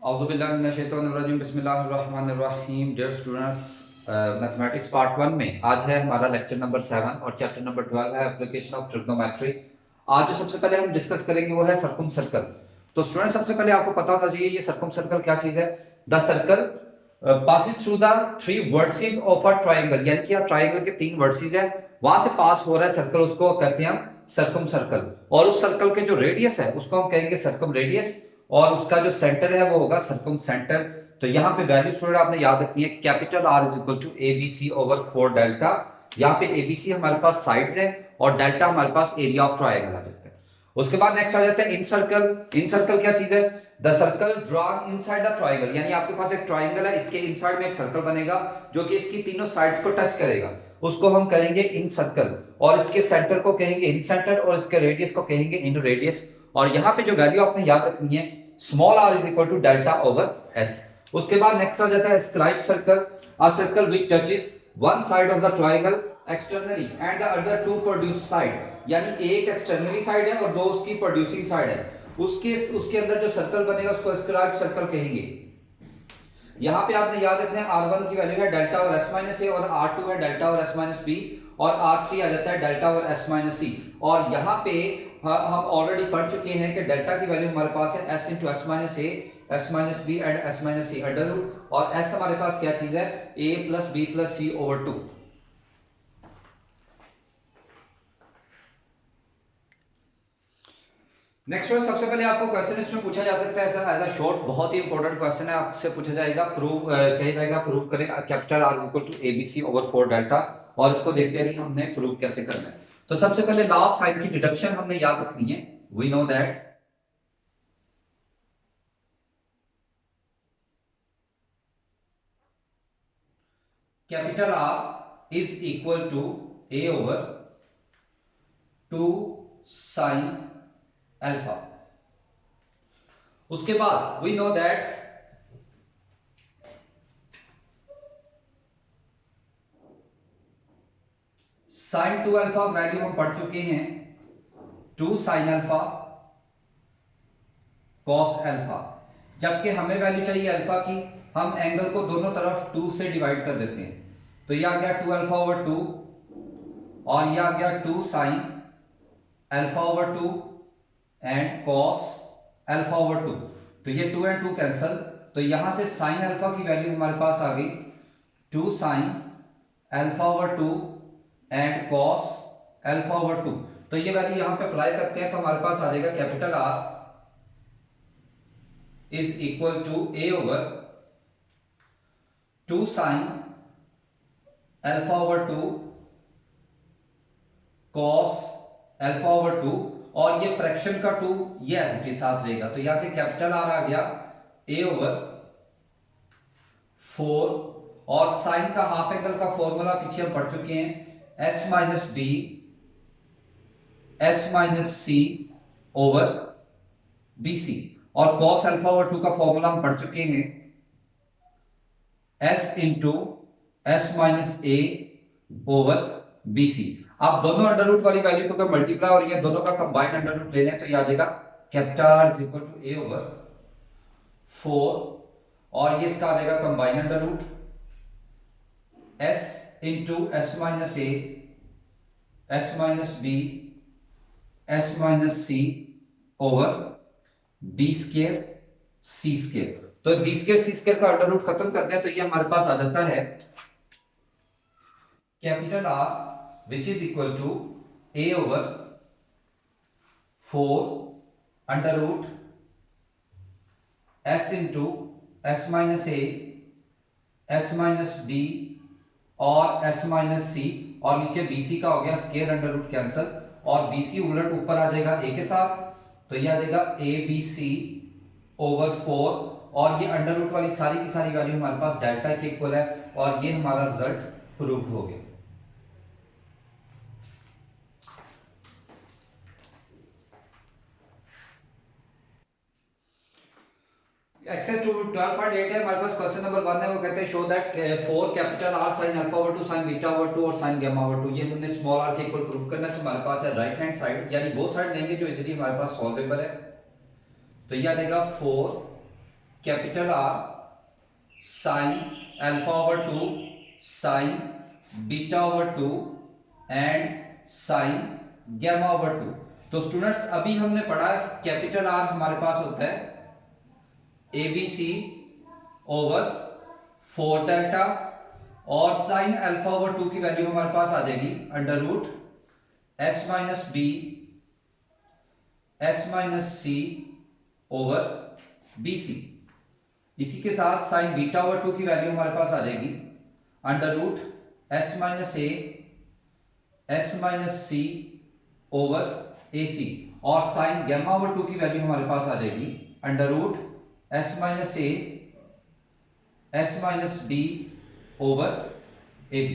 औज़ुबिल्लाहिमिनश्शैतानिर्रजीम बिस्मिल्लाहिर्रहमानिर्रहीम। Dear students, mathematics part 1 में आज है हमारा लेक्चर नंबर 7 और चैप्टर नंबर 12 है एप्लीकेशन ऑफ ट्रिग्नोमेट्री। आज जो सबसे पहले हम डिस्कस करेंगे वो है सर्कम सर्कल। तो स्टूडेंट्स, सबसे पहले आपको पता होना चाहिए ये सर्कम सर्कल क्या चीज है। The circle passes through the three vertices of a triangle, यानी कि ट्रायंगल के तीन वर्टिसेस है, वहां से पास हो रहा है सर्कल, उसको कहते हैं हम सर्कम सर्कल। और उस सर्कल के जो रेडियस है उसको हम कहेंगे सर्कम रेडियस, और उसका जो सेंटर है वो होगा सर्कम सेंटर। तो यहाँ पे वैल्यू स्टूडेंट आपने याद रखनी है, capital R is equal to ABC over 4 delta. यहाँ पे एबीसी हमारे पास साइड्स है और डेल्टा हमारे पास एरिया ऑफ ट्रायंगल आ जाता है। उसके बाद नेक्स्ट आ जाता है इन सर्कल। इन सर्कल क्या चीज है? The circle drawn inside the triangle, यानी आपके पास एक ट्रायंगल है, इसके इनसाइड में एक सर्कल बनेगा जो कि इसकी तीनों साइड्स को टच करेगा, उसको हम कहेंगे इन सर्कल। और इसके सेंटर को कहेंगे इन सेंटर और इसके रेडियस को कहेंगे इन रेडियस। और यहाँ पे जो वैल्यू आपने याद रखनी है, small r is equal to delta over s। उसके बाद नेक्स्ट आ जाता है scribe circle. A circle which touches one side of the triangle externally and the other two produce side, यानी एक एक्सटर्नली साइड है और दो उसकी प्रोड्यूसिंग साइड है, उसके उसके अंदर जो सर्कल बनेगा उसको स्क्राइब सर्कल कहेंगे। यहां पे आपने याद रखना है R1 की वैल्यू है डेल्टा और s माइनस ए, और R2 है डेल्टा और s माइनस बी, और R3 आ जाता है डेल्टा और s माइनस सी। और यहाँ पे हम ऑलरेडी पढ़ चुके हैं कि डेल्टा की वैल्यू हमारे पास है s into S minus A, S minus B and S minus C under root, और s हमारे पास क्या चीज है, a plus B plus C over 2। Next सबसे पहले आपको क्वेश्चन इसमें पूछा जा सकता है एज अ शॉर्ट, बहुत ही इंपॉर्टेंट क्वेश्चन है, आपसे पूछा जाएगा प्रूव कहा जाएगा प्रूव करें capital R is equal to ABC over 4 delta. और इसको देखते हैं हमने प्रूव कैसे करना है। तो सबसे पहले लॉ ऑफ साइन की डिडक्शन हमने याद रखनी है। We know that capital R is equal to A over 2 sine alpha. उसके बाद we know that sine 2 alpha value हम पढ़ चुके हैं 2 साइन अल्फा कॉस अल्फा। जबकि हमें वैल्यू चाहिए अल्फा की, हम एंगल को दोनों तरफ 2 से डिवाइड कर देते हैं। तो यह आ गया 2 अल्फा ओवर 2, और यह आ गया 2 sine alpha over 2 and cos alpha over 2। तो ये 2 एंड 2 कैंसल, तो यहां से साइन अल्फा की वैल्यू हमारे पास आ गई 2 sine alpha over 2 and cos alpha over 2। तो ये वैल्यू यहां पे अप्लाई करते हैं तो हमारे पास आ जाएगा capital R is equal to A over 2 sine alpha over 2 cos alpha over 2, और ये फ्रैक्शन का 2 ये एज इट इज साथ रहेगा। तो यहां से कैपिटल आर आ गया ए ओवर 4, और साइन का हाफ एंगल का फॉर्मूला पीछे हम पढ़ चुके हैं, s minus B S minus सी ओवर बी सी। और कॉस अल्फा ओवर 2 का फॉर्मूला हम पढ़ चुके हैं, S into S minus a over b सी। आप दोनों अंडर रूट वाली वैल्यू को अगर मल्टीप्लाई और ये दोनों का कंबाइंड अंडर रूट ले लें तो ये आ जाएगा capital R is equal to A over 4, और ये इसका आ जाएगा combined under root S into S minus A S minus B S minus C over B square C square. तो बी स्केयर सी स्केयर का अंडर रूट खत्म करते हैं तो ये हमारे पास आ जाता है capital are which is equal to a over 4 under root s into s minus a s minus b और s minus c, और नीचे bc का हो गया स्केयर अंडर रूट कैंसल, और bc उलट ऊपर आ जाएगा a के साथ, तो ये आ जाएगा abc ओवर 4, और ये अंडर रूट वाली सारी की सारी वैल्यू हमारे पास डेल्टा के इक्वल है, और ये हमारा रिजल्ट प्रूव हो गया। एक्सरसाइज 12.8 है हमारे पास, क्वेश्चन नंबर 1 है, वो कहते हैं show that 4 capital R sine alpha over 2 sine beta over 2 और साइन गामा ओवर 2, ये हमने स्मॉल आर के इक्वल प्रूव करना है। तो हमारे पास है राइट हैंड साइड, यानी वो साइड लेंगे जो इजीली हमारे पास सॉल्वेबल है। तो ये आ जाएगा 4 capital R sine alpha over 2 sine beta over 2 and sine gamma over 2। तो स्टूडेंट्स अभी हमने पढ़ा कैपिटल आर हमारे पास होता है एबीसी ओवर 4 डेल्टा और साइन अल्फा ओवर 2 की वैल्यू हमारे पास आ जाएगी under root S minus B S minus सी ओवर बी सी। इसी के साथ साइन बीटा ओवर 2 की वैल्यू हमारे पास आ जाएगी under root S minus C over a c और साइन गैमा ओवर 2 की वैल्यू हमारे पास आ जाएगी under root S minus B over A B.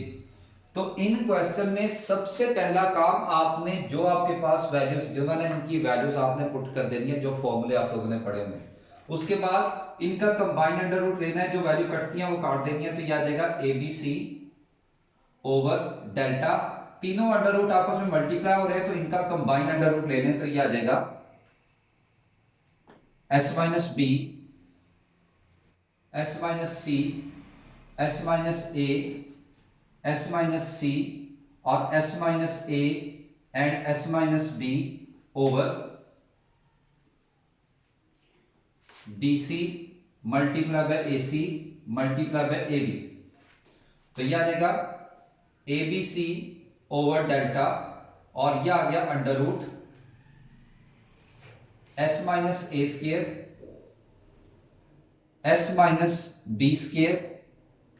तो इन क्वेश्चन में सबसे पहला काम आपने जो आपके पास वैल्यूज गिवन है इनकी वैल्यूज आपने पुट कर देनी है, जो फॉर्मूले आप लोगों ने पढ़े होंगे। उसके बाद इनका कंबाइंड अंडर रूट लेना है, जो वैल्यू कटती है वो काट देनी है। तो यह आ जाएगा एबीसी ओवर डेल्टा, तीनों अंडर रूट आपस में मल्टीप्लाई हो रहे हैं तो इनका कंबाइंड अंडर रूट ले लें तो यह आ जाएगा s minus B S minus c s minus A S minus सी और S minus a and S minus B over b C multiply by A C multiply by A B. तो यह आ जाएगा A B C over delta और यह आ गया under root S minus a square s minus b square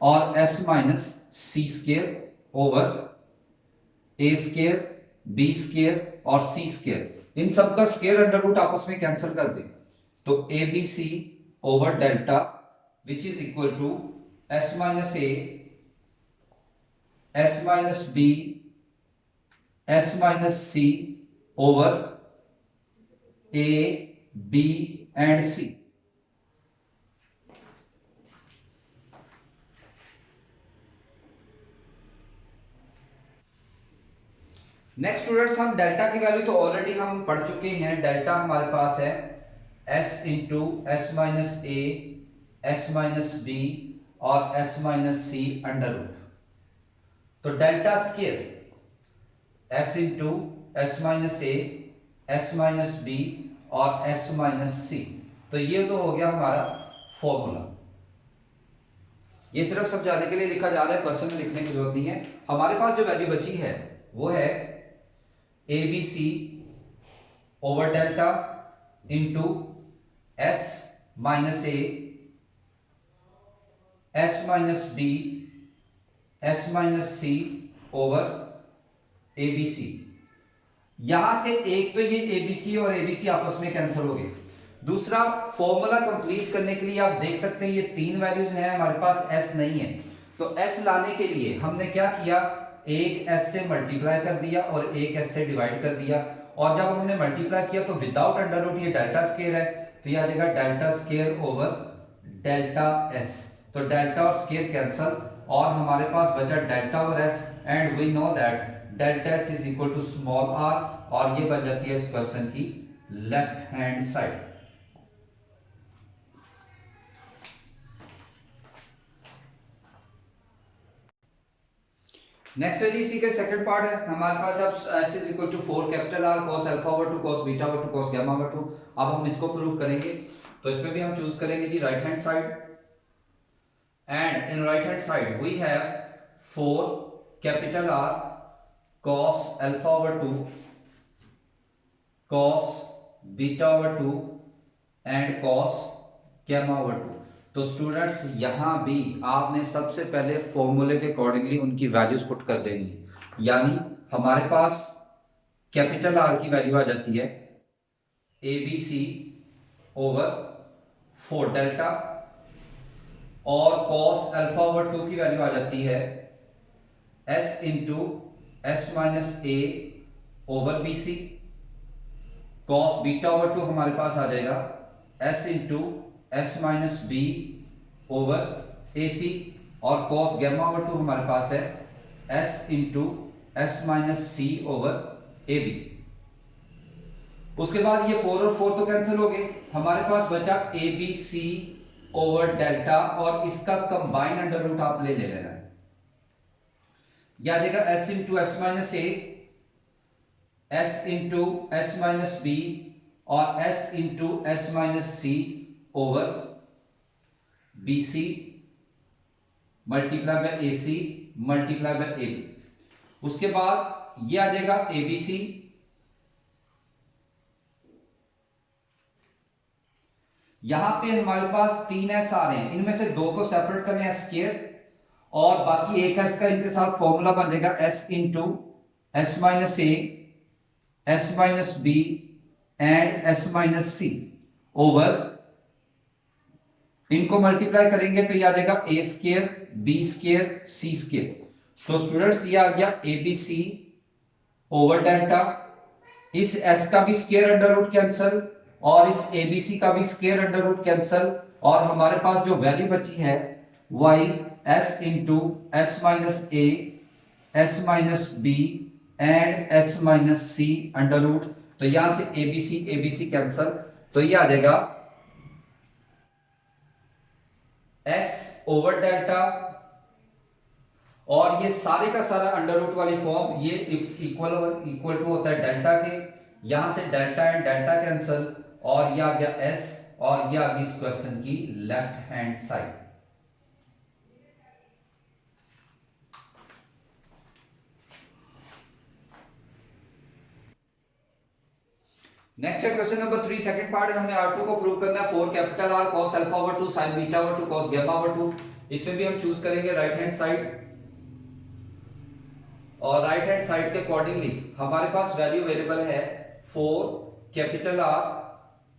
और S minus c square over a square b square और सी स्क्र। इन सब का स्क्र अंडर रूट आपस में कैंसिल कर दे तो A B C over delta which is equal to S minus A S minus B S minus C over A B and C. Next students हम delta की value तो already हम पढ़ चुके हैं। डेल्टा हमारे पास है s into S minus A S minus B और S minus C under root. तो delta square s into S minus A S minus B और एस माइनस सी। तो ये तो हो गया हमारा फॉर्मूला। ये सिर्फ समझाने के लिए लिखा जा रहा है, क्वेश्चन में लिखने की जरूरत नहीं है। हमारे पास जो वैल्यू बची है वो है A B C over delta into S minus A S minus B S minus C over A B C. यहां से एक तो ये ए बी सी और ए बी सी आपस में कैंसिल हो गए। दूसरा फॉर्मूला कंप्लीट करने के लिए आप देख सकते हैं ये तीन वैल्यूज हैं, हमारे पास एस नहीं है। तो एस लाने के लिए हमने क्या किया, एक एस से मल्टीप्लाई कर दिया और एक एस से डिवाइड कर दिया। और जब हमने मल्टीप्लाई किया तो विदाउट अंडर रूट ये डेल्टा स्क्वायर है तो ये आ जाएगा delta square over delta S. तो डेल्टा और स्क्वायर कैंसल और हमारे पास बचा डेल्टा और S and we know that delta S is equal to small R और ये बन जाती है इस क्वेश्चन की लेफ्ट हैंड साइड। नेक्स्ट है जी इसी के सेकंड पार्ट है हमारे पास अब s is equal to 4 capital R cos alpha over 2 cos beta over 2 cos gamma over 2। अब हम इसको प्रूव करेंगे तो इसमें भी हम चूज करेंगे जी right hand side and in right hand side we have 4 capital R cos alpha over 2 cos beta over 2 and cos gamma over 2। तो स्टूडेंट्स यहां भी आपने सबसे पहले फॉर्मूले के अकॉर्डिंगली उनकी वैल्यूज पुट कर देनी है। यानी हमारे पास कैपिटल आर की वैल्यू आ जाती है A B C over 4 delta और cos अल्फा ओवर 2 की वैल्यू आ जाती है s into S minus a over b c. cos beta over 2 हमारे पास आ जाएगा s into S minus B over a c और cos गैमा ओवर 2 हमारे पास है s इंटू एस माइनस सी ओवर ए बी। उसके बाद ये 4 और 4 तो कैंसिल हो गए, हमारे पास बचा A B C over delta और इसका कंबाइन अंडर रूट आप ले लेना है। याद देगा एस इंटू एस माइनस ए, s into S minus B और s into S minus C over b C multiply by A C multiply by A b. उसके बाद ये आ जाएगा ए बी सी, यहां पे हमारे पास 3s आ रहे हैं, इनमें से 2 को सेपरेट करने हैं स्क्वायर और बाकी एक s का इनके साथ फॉर्मूला बन जाएगा s into S minus A, S minus B and S minus C over, इनको मल्टीप्लाई करेंगे तो ये आ जाएगा A square B square C square. तो स्टूडेंट्स ये आ गया A B C over delta, इस s का भी स्क्वायर अंडर रूट कैंसल और इस एबीसी का भी स्क्वायर अंडर रूट कैंसल, और हमारे पास जो वैल्यू बची है y s into S minus A, S minus B and S minus C under root. तो यहां से एबीसी कैंसल, तो ये आ जाएगा s ओवर डेल्टा और ये सारे का सारा अंडर रूट वाली फॉर्म, ये इक्वल टू होता है डेल्टा के, यहां से डेल्टा एंड डेल्टा कैंसल और ये आ गया s और ये आ गई इस क्वेश्चन की लेफ्ट हैंड साइड। नेक्स्ट है क्वेश्चन नंबर 3, सेकंड पार्ट है, हमें R2 को प्रूव करना है। 4 capital R cos alpha over 2 sin beta over 2 cos gamma over 2। इसमें भी हम चूज करेंगे राइट हैंड साइड और राइट हैंड साइड के अकॉर्डिंगली हमारे पास वैल्यू अवेलेबल है 4 capital R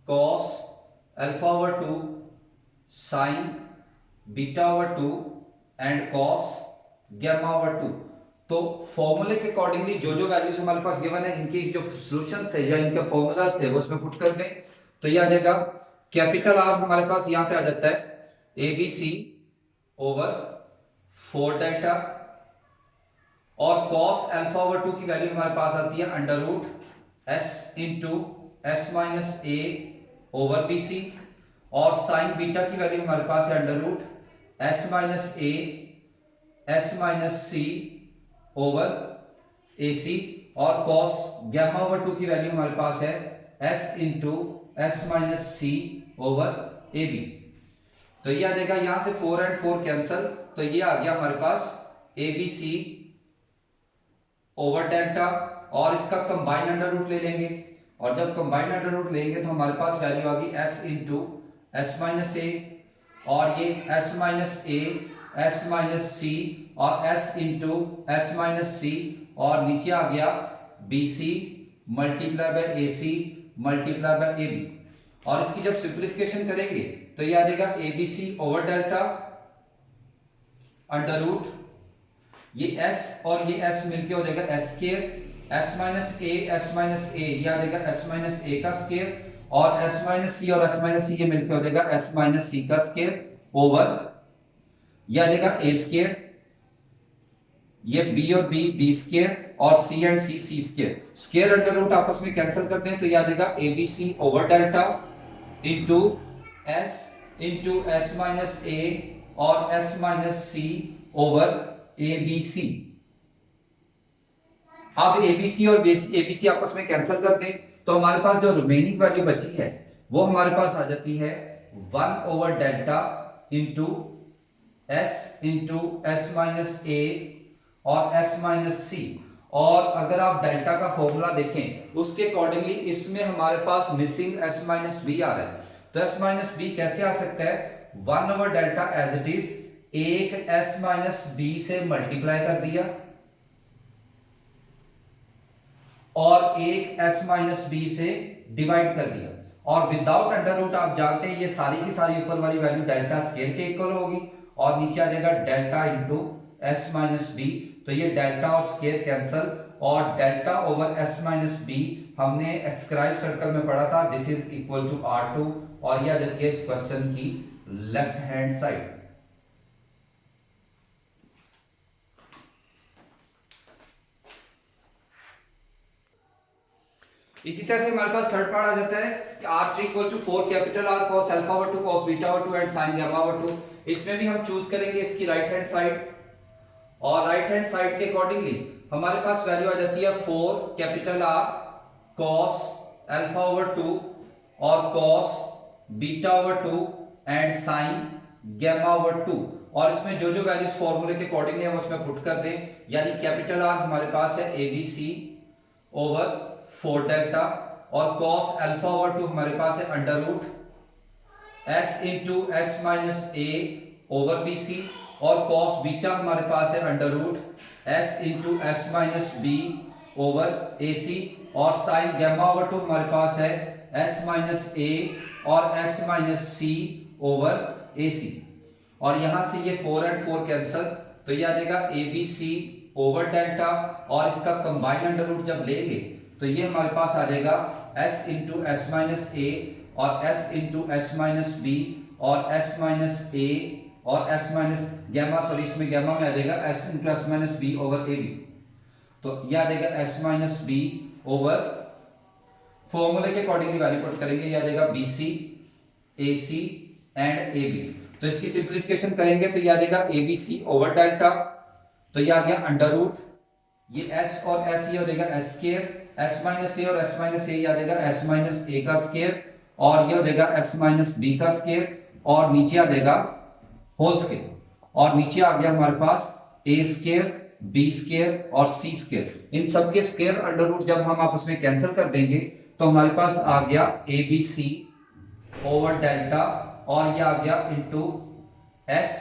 cos alpha over 2 sin beta over 2 and cos gamma over 2। तो फॉर्मूले के अकॉर्डिंगली जो जो वैल्यूज हमारे पास गिवन है, इनके जो सॉल्यूशंस थे या इनके फॉर्मूलाज थे वो उसमें पुट कर दें। तो ये आ जाएगा कैपिटल R हमारे पास यहां पे आ जाता है A B C over 4 delta और cos अल्फा ओवर 2 की वैल्यू हमारे पास आती है under root s into S minus a over b c और साइन बीटा की वैल्यू हमारे पास है under root S minus A, S minus C over a c और cos गामा ओवर 2 की वैल्यू हमारे पास है s into S minus C over A B. तो ये आ जाएगा यहां से 4 एंड 4 कैंसल, तो ये आ गया हमारे पास a B C over delta और इसका कंबाइन अंडर रूट ले लेंगे और जब कंबाइन अंडर रूट लेंगे तो हमारे पास वैल्यू आ गई s इंटू एस माइनस ए और ये s माइनस ए, एस माइनस सी और s इंटू एस माइनस सी और नीचे आ गया B C multiply by A C multiply by A B. और इसकी जब सिंप्लीफिकेशन करेंगे तो ये आ जाएगा A B C over delta under root ये s और ये s मिलके हो जाएगा s square, s minus A, S minus A ये आ जाएगा s माइनस ए का स्क्वायर और s माइनस सी और s माइनस सी ये मिलके हो जाएगा s माइनस सी का स्क्वायर ओवर ये आ जाएगा a स्क्वायर, ये b और b स्क्वायर और c and c square. Square under root आपस में कैंसिल करते हैं तो ये आ जाएगा A B C over delta into S minus ए और s minus C over A B c. अब ए बी सी और ए बी सी आपस में कैंसिल कर दें तो हमारे पास जो रिमेनिंग वैल्यू बची है वो हमारे पास आ जाती है 1 over delta into S minus ए और एस माइनस सी। और अगर आप डेल्टा का फॉर्मूला देखें उसके अकॉर्डिंगली इसमें हमारे पास मिसिंग एस माइनस बी आ रहा है, तो एस माइनस बी कैसे आ सकता है 1 over delta as it is, एक एस माइनस बी से मल्टीप्लाई कर दिया और एक एस माइनस बी से डिवाइड कर दिया और विदाउट अंडर रूट आप जानते हैं ये सारी की सारी ऊपर वाली वैल्यू डेल्टा स्क्वायर के इक्वल होगी और नीचे आ जाएगा delta into S minus B. तो ये डेल्टा और स्क्वायर कैंसल और delta over S minus B हमने एक्सक्राइब सर्कल में पढ़ा था, this is equal to R2 और यह आ जाती है इस क्वेश्चन की लेफ्ट हैंड साइड। इसी तरह से हमारे पास थर्ड पार्ट आ जाता है कि R3 equal to 4 capital R cos alpha over 2 cos beta over 2 and sin gamma over 2। इसमें भी हम चूज करेंगे इसकी राइट हैंड साइड, और राइट हैंड साइड के अकॉर्डिंगली हमारे पास वैल्यू आ जाती है 4 capital R cos alpha over 2 और cos beta over 2 and sin gamma over 2। और इसमें जो जो वैल्यूज फॉर्मूले के अकॉर्डिंगली हम उसमें पुट कर दें, यानी कैपिटल R हमारे पास है ABC ओवर 4 डेल्टा, और cos अल्फा ओवर 2 हमारे पास है under root s into S minus a over b c, और cos बीटा हमारे पास है under root s into S minus B over a c, और sin गामा ओवर 2 हमारे पास है s माइनस ए और s minus C over a c. और यहां से ये 4 एंड 4 कैंसल, तो ये आ जाएगा A B C over delta, और इसका कंबाइंड अंडर रूट जब लेंगे तो ये हमारे पास आ जाएगा s इंटू एस माइनस ए और s into S minus B और s माइनस ए और s माइनस गैमा, सॉरी इसमें गैमा में आ जाएगा s into S minus B over A B. तो ये आ जाएगा s माइनस बी ओवर, फॉर्मूले के अकॉर्डिंगली वैल्यू पुट करेंगे, ये आ जाएगा B C A C and A B. तो इसकी सिंप्लीफिकेशन करेंगे तो ये आ जाएगा A B C over delta, तो ये आ गया अंडर रूट, ये s और s ये हो जाएगा s स्क्वायर, s माइनस ए और s माइनस ए आ जाएगा s माइनस ए का स्क्वायर, और ये हो जाएगा s माइनस बी का स्क्वायर, और नीचे आ जाएगा होल स्क्वायर, और नीचे आ गया हमारे पास a स्क्वायर बी स्क्वायर और c स्क्वायर। इन सब के स्क्वायर अंडर रूट जब हम आपस में कैंसिल कर देंगे तो हमारे पास आ गया A B C over delta, और ये आ गया into s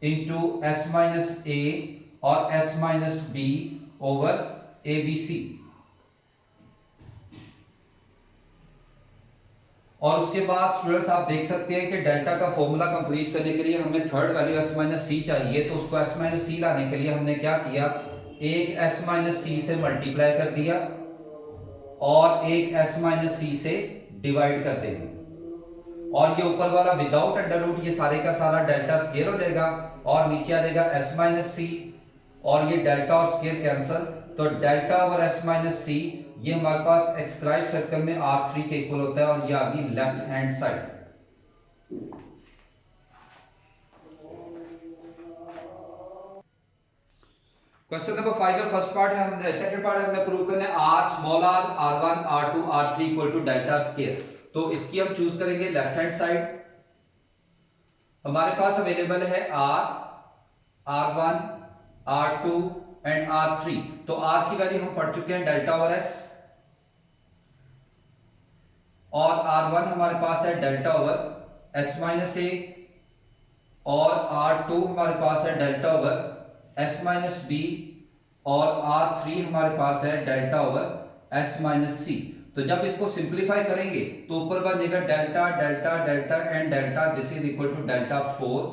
into S minus ए और s minus B over A B c. और उसके बाद स्टूडेंट्स आप देख सकते हैं कि डेल्टा का फॉर्मूला कंप्लीट करने के लिए हमें थर्ड वैल्यू s माइनस सी चाहिए, तो उसको s माइनस सी लाने के लिए हमने क्या किया, एक s माइनस सी से मल्टीप्लाई कर दिया और एक s माइनस सी से डिवाइड कर देंगे, और ये ऊपर वाला विदाउट अंडर रूट ये सारे का सारा डेल्टा स्क्वायर हो जाएगा, और नीचे आ जाएगा s माइनस सी, और ये डेल्टा और स्क्वायर कैंसल, तो डेल्टा ओवर s माइनस सी ये हमारे पास एक्सक्राइब सर्कल में R3 के इक्वल होता है, और ये आ गई left hand side. Question number 5 का फर्स्ट पार्ट है, हमने सेकंड पार्ट है, हमने प्रूव करना है r small r r1 r2 r3 equal to delta square. तो इसकी हम चूज करेंगे लेफ्ट हैंड साइड, हमारे पास अवेलेबल है r r1 r2 and r3, तो r की वैल्यू हम पढ़ चुके हैं डेल्टा ओवर s, और r1 हमारे पास है डेल्टा ओवर s माइनस ए, और r2 हमारे पास है delta over s minus B, और r3 हमारे पास है डेल्टा ओवर s माइनस सी। तो जब इसको सिंप्लीफाई करेंगे तो ऊपर बनेगा delta delta delta and delta, this is equal to delta 4,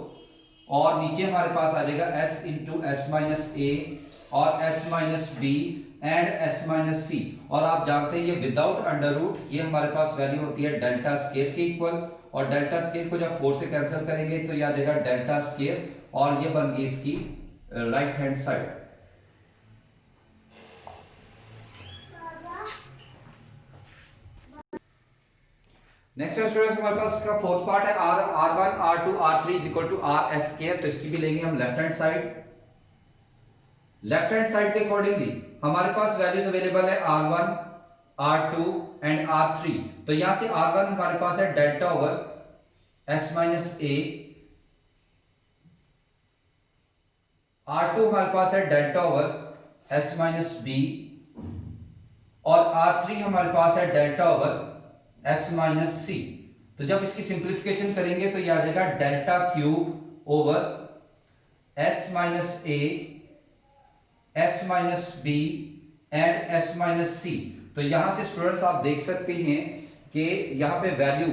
और नीचे हमारे पास आ जाएगा s इंटू एस माइनस ए और s minus B and s minus सी। और आप जानते हैं ये विदाउट अंडर रूट ये हमारे पास वैल्यू होती है डेल्टा स्क्वायर के इक्वल, और डेल्टा स्क्वायर को जब 4 से कैंसिल करेंगे तो ये आ जाएगा डेल्टा स्क्वायर, और ये बन गई इसकी right hand side. Next students हमारे पास का फोर्थ पार्ट है r1 r2 r3 is equal to r s square, तो इसकी भी लेंगे हम left hand side. Left hand side के अकॉर्डिंगली हमारे पास वैल्यूज अवेलेबल है r1 r2 एंड r3, तो यहां से r1 हमारे पास है delta over s minus a, r2 हमारे पास है delta over s minus B, और r3 हमारे पास है डेल्टा ओवर s माइनस सी। तो जब इसकी सिंप्लीफिकेशन करेंगे तो यह आ जाएगा delta cube over s minus A, s minus B and s minus सी। तो यहां से स्टूडेंट्स आप देख सकते हैं कि यहां पे वैल्यू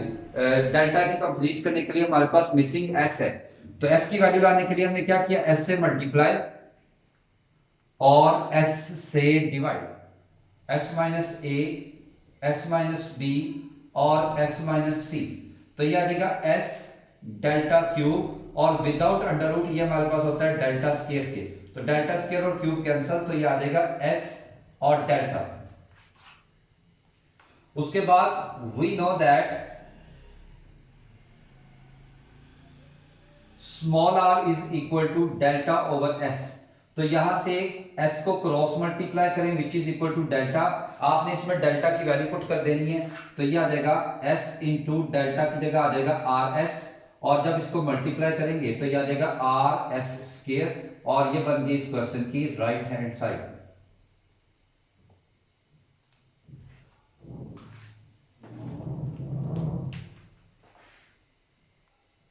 डेल्टा की कंप्लीट करने के लिए हमारे पास मिसिंग s है, तो s की वैल्यू लाने के लिए हमने क्या किया, s से मल्टीप्लाई और s से डिवाइड, s माइनस ए, s माइनस बी और s माइनस सी। तो ये आ जाएगा s डेल्टा क्यूब, और विदाउट अंडर रूट ये हमारे पास होता है डेल्टा स्क्वायर के, तो डेल्टा स्क्वायर और क्यूब कैंसल, तो ये आ जाएगा s और डेल्टा। उसके बाद we know that small r is equal to delta over s। तो यहां से s को क्रॉस मल्टीप्लाई करें which is equal to delta. आपने इसमें डेल्टा की वैल्यू पुट कर देनी है, तो ये आ जाएगा s इंटू डेल्टा की जगह आ जाएगा आर एस, और जब इसको मल्टीप्लाई करेंगे तो ये आ जाएगा आर एस स्क्वायर, और ये बन गई इस क्वेश्चन की राइट हैंड साइड।